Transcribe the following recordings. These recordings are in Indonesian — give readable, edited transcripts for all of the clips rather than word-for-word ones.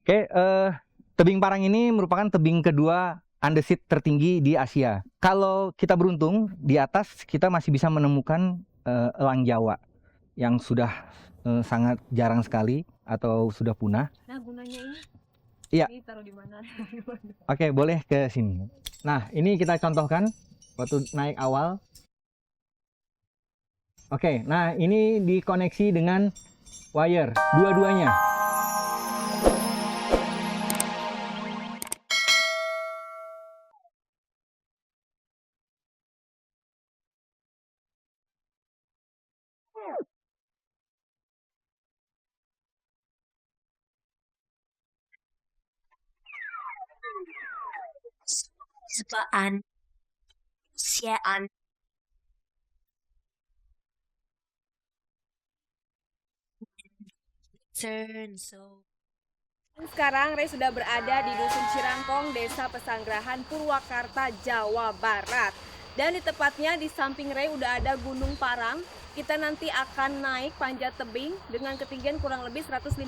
Oke, tebing Parang ini merupakan tebing kedua andesit tertinggi di Asia. Kalau kita beruntung, di atas kita masih bisa menemukan elang Jawa yang sudah sangat jarang sekali atau sudah punah. Nah, gunanya ini? Iya. Ini taruh di mana? Oke, boleh ke sini. Nah, ini kita contohkan waktu naik awal. Oke, nah ini dikoneksi dengan wire, dua-duanya. Sebaan, siaan. Turn so. Sekarang Ray sudah berada di Dusun Cirangkong, Desa Pesanggerahan, Purwakarta, Jawa Barat. Dan di tepatnya di samping Ray udah ada Gunung Parang. Kita nanti akan naik panjat tebing dengan ketinggian kurang lebih 150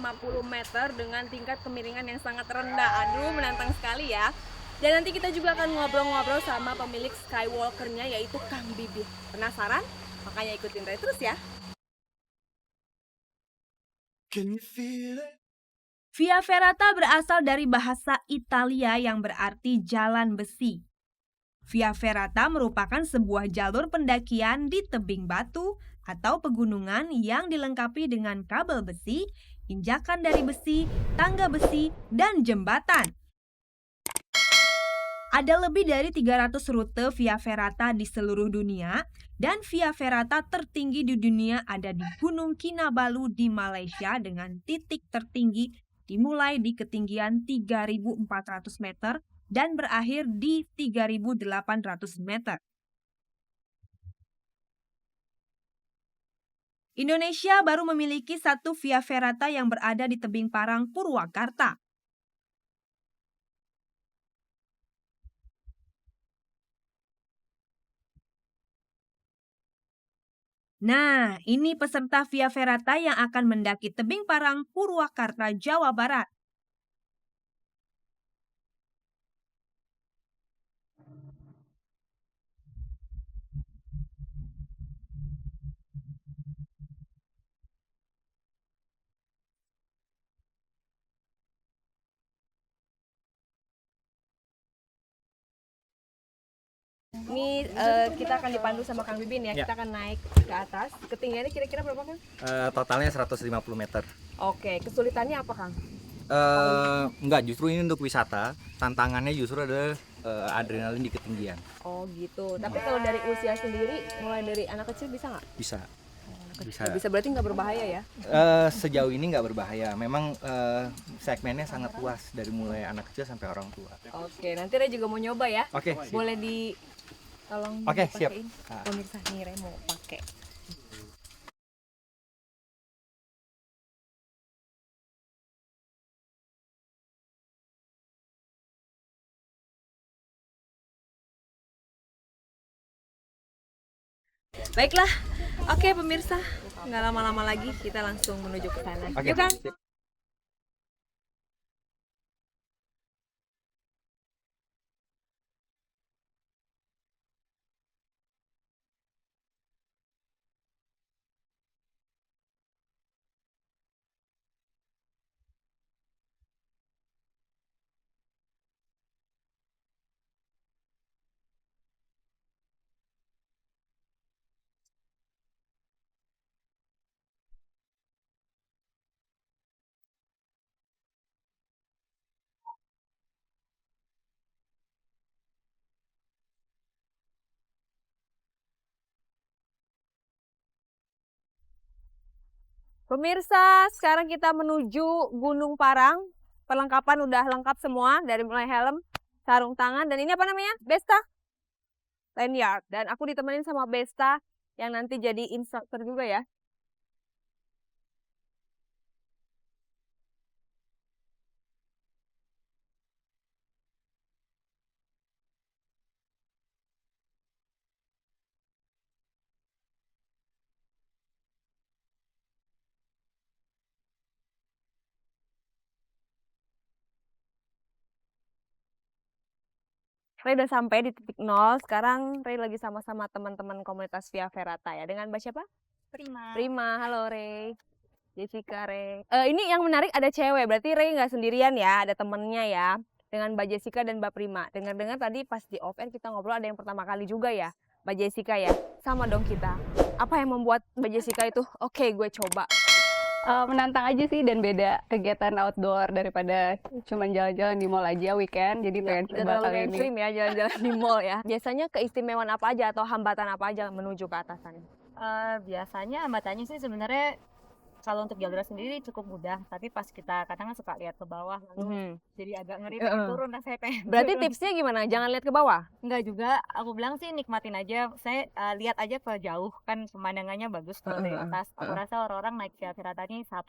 meter dengan tingkat kemiringan yang sangat rendah. Aduh, menantang sekali ya. Dan nanti kita juga akan ngobrol-ngobrol sama pemilik Skywalker-nya yaitu Kang Bibit. Penasaran? Makanya ikutin Ray terus ya. Can you feel it? Via Ferrata berasal dari bahasa Italia yang berarti jalan besi. Via Ferrata merupakan sebuah jalur pendakian di tebing batu atau pegunungan yang dilengkapi dengan kabel besi, injakan dari besi, tangga besi, dan jembatan. Ada lebih dari 300 rute Via Ferrata di seluruh dunia, dan Via Ferrata tertinggi di dunia ada di Gunung Kinabalu di Malaysia dengan titik tertinggi dimulai di ketinggian 3.400 meter dan berakhir di 3.800 meter. Indonesia baru memiliki satu Via Ferrata yang berada di tebing Parang, Purwakarta. Nah, ini peserta Via Ferrata yang akan mendaki tebing Parang, Purwakarta, Jawa Barat. Ini kita akan dipandu sama Kang Bibin ya. Kita akan naik ke atas. Ketinggiannya kira-kira berapa, Kang? Totalnya 150 meter. Oke, kesulitannya apa, Kang? Enggak, justru ini untuk wisata. Tantangannya justru adalah adrenalin di ketinggian. Oh gitu. Tapi kalau dari usia sendiri, mulai dari anak kecil bisa nggak? Bisa. Bisa berarti nggak berbahaya ya? Sejauh ini nggak berbahaya. Memang segmennya sangat luas dari mulai anak kecil sampai orang tua. Oke, nanti Ray juga mau nyoba ya. Oke. Boleh di tolong Oke, siap. dipakein. Pemirsa nih Ray mau pakai. Baiklah, oke pemirsa, nggak lama-lama lagi kita langsung menuju ke sana. Oke. Yuk Kang. Siap. Pemirsa, sekarang kita menuju Gunung Parang. Perlengkapan udah lengkap semua, dari mulai helm, sarung tangan, dan ini apa namanya? Besta? Lanyard. Dan aku ditemenin sama Besta yang nanti jadi instruktur juga ya. Ray udah sampai di titik nol. Sekarang Ray lagi sama-sama teman-teman komunitas Via Ferrata ya. Dengan Mbak siapa? Prima. Prima, halo Ray. Jessica, Ray. Ini yang menarik ada cewek, berarti Ray nggak sendirian ya, ada temennya ya. Dengan Mbak Jessica dan Mbak Prima. Dengar-dengar tadi pas di off air kita ngobrol ada yang pertama kali juga ya, Mbak Jessica ya. Sama dong kita. Apa yang membuat Mbak Jessica itu, oke, gue coba. Menantang aja sih dan beda kegiatan outdoor daripada cuman jalan-jalan di mall aja weekend. Jadi pengen Udah coba terlalu kali ini. mainstream ya jalan-jalan di mall ya. Biasanya keistimewaan apa aja atau hambatan apa aja menuju ke atasan? Biasanya hambatannya sih sebenarnya kalau untuk jalurnya sendiri cukup mudah, tapi pas kita kadang kan suka lihat ke bawah lalu jadi agak ngeri pengen turun rasanya pengen. Berarti turun. tipsnya gimana? Jangan lihat ke bawah. Enggak juga, aku bilang sih nikmatin aja. Saya lihat aja ke jauh kan pemandangannya bagus kalau dari atas. Aku rasa orang-orang naik Via Ferrata ini salah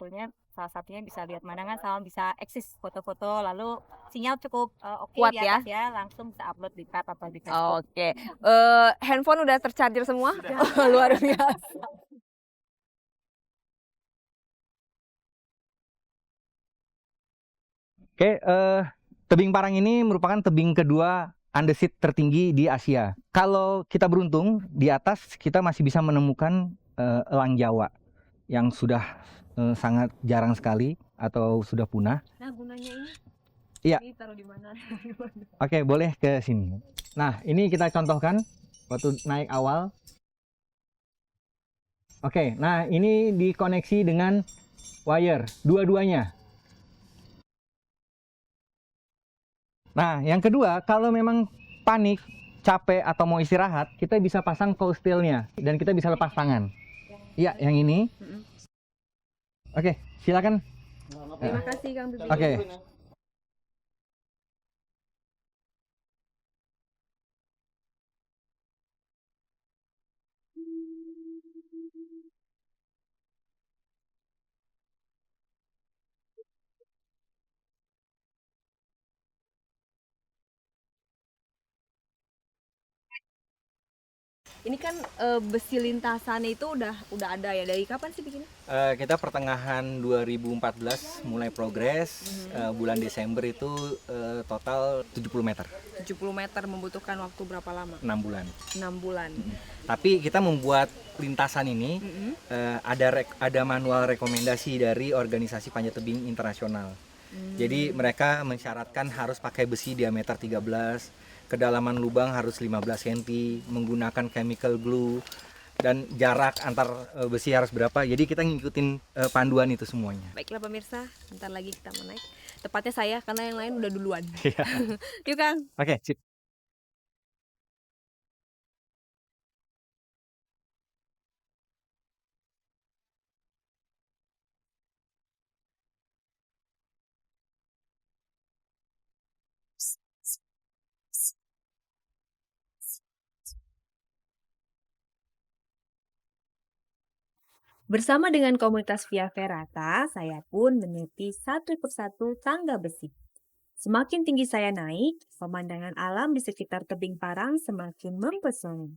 satunya bisa lihat pemandangan sama bisa eksis foto-foto, lalu sinyal cukup oke Kuat di atas ya, langsung bisa upload di card atau di Facebook. Oke. Handphone udah tercharger semua? Oh, luar biasa. Oke, tebing Parang ini merupakan tebing kedua andesit tertinggi di Asia. Kalau kita beruntung, di atas kita masih bisa menemukan elang Jawa yang sudah sangat jarang sekali atau sudah punah. Nah, gunanya ini? Iya. Ini taruh di mana? Oke, boleh ke sini. Nah, ini kita contohkan waktu naik awal. Oke, nah ini dikoneksi dengan wire, dua-duanya. Nah, yang kedua, kalau memang panik, capek, atau mau istirahat, kita bisa pasang cold steel-nya dan kita bisa lepas tangan. Iya, yang ini. Oke, silakan. Terima kasih Kang Bibi. Oke. Ini kan besi lintasan itu udah ada ya. Dari kapan sih bikinnya? Kita pertengahan 2014 mulai progres. Bulan Desember itu total 70 meter, 70 meter membutuhkan waktu berapa lama? 6 bulan. 6 bulan. Tapi kita membuat lintasan ini ada manual rekomendasi dari organisasi panjat tebing internasional. Jadi mereka mensyaratkan harus pakai besi diameter 13, kedalaman lubang harus 15 cm, menggunakan chemical glue, dan jarak antar besi harus berapa. Jadi kita ngikutin panduan itu semuanya. Baiklah pemirsa, bentar lagi kita mau naik. Tepatnya saya karena yang lain udah duluan. Iya. Yuk Kang. Oke, sip. Bersama dengan komunitas Via Ferrata, saya pun meniti satu persatu tangga besi. Semakin tinggi saya naik, pemandangan alam di sekitar tebing Parang semakin mempesona.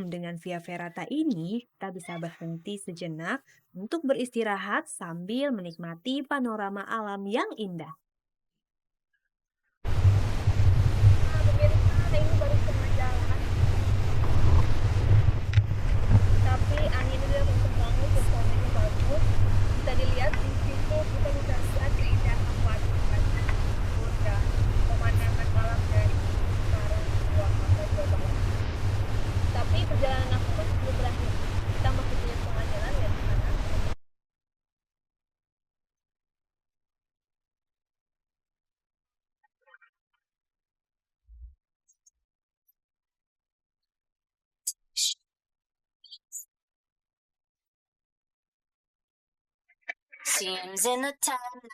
Dengan Via Ferrata ini, kita bisa berhenti sejenak untuk beristirahat sambil menikmati panorama alam yang indah. Tapi angin udah kenceng banget, suasananya bagus. Bisa dilihat di situ kita bisa lihat keindahan wajah, udah pemandangan alam dari Parang Purwakarta Jawa Barat. Tapi perjalanan aku masih belum berakhir. Kita masih punya setengah jalan ya di sana. Seems in the time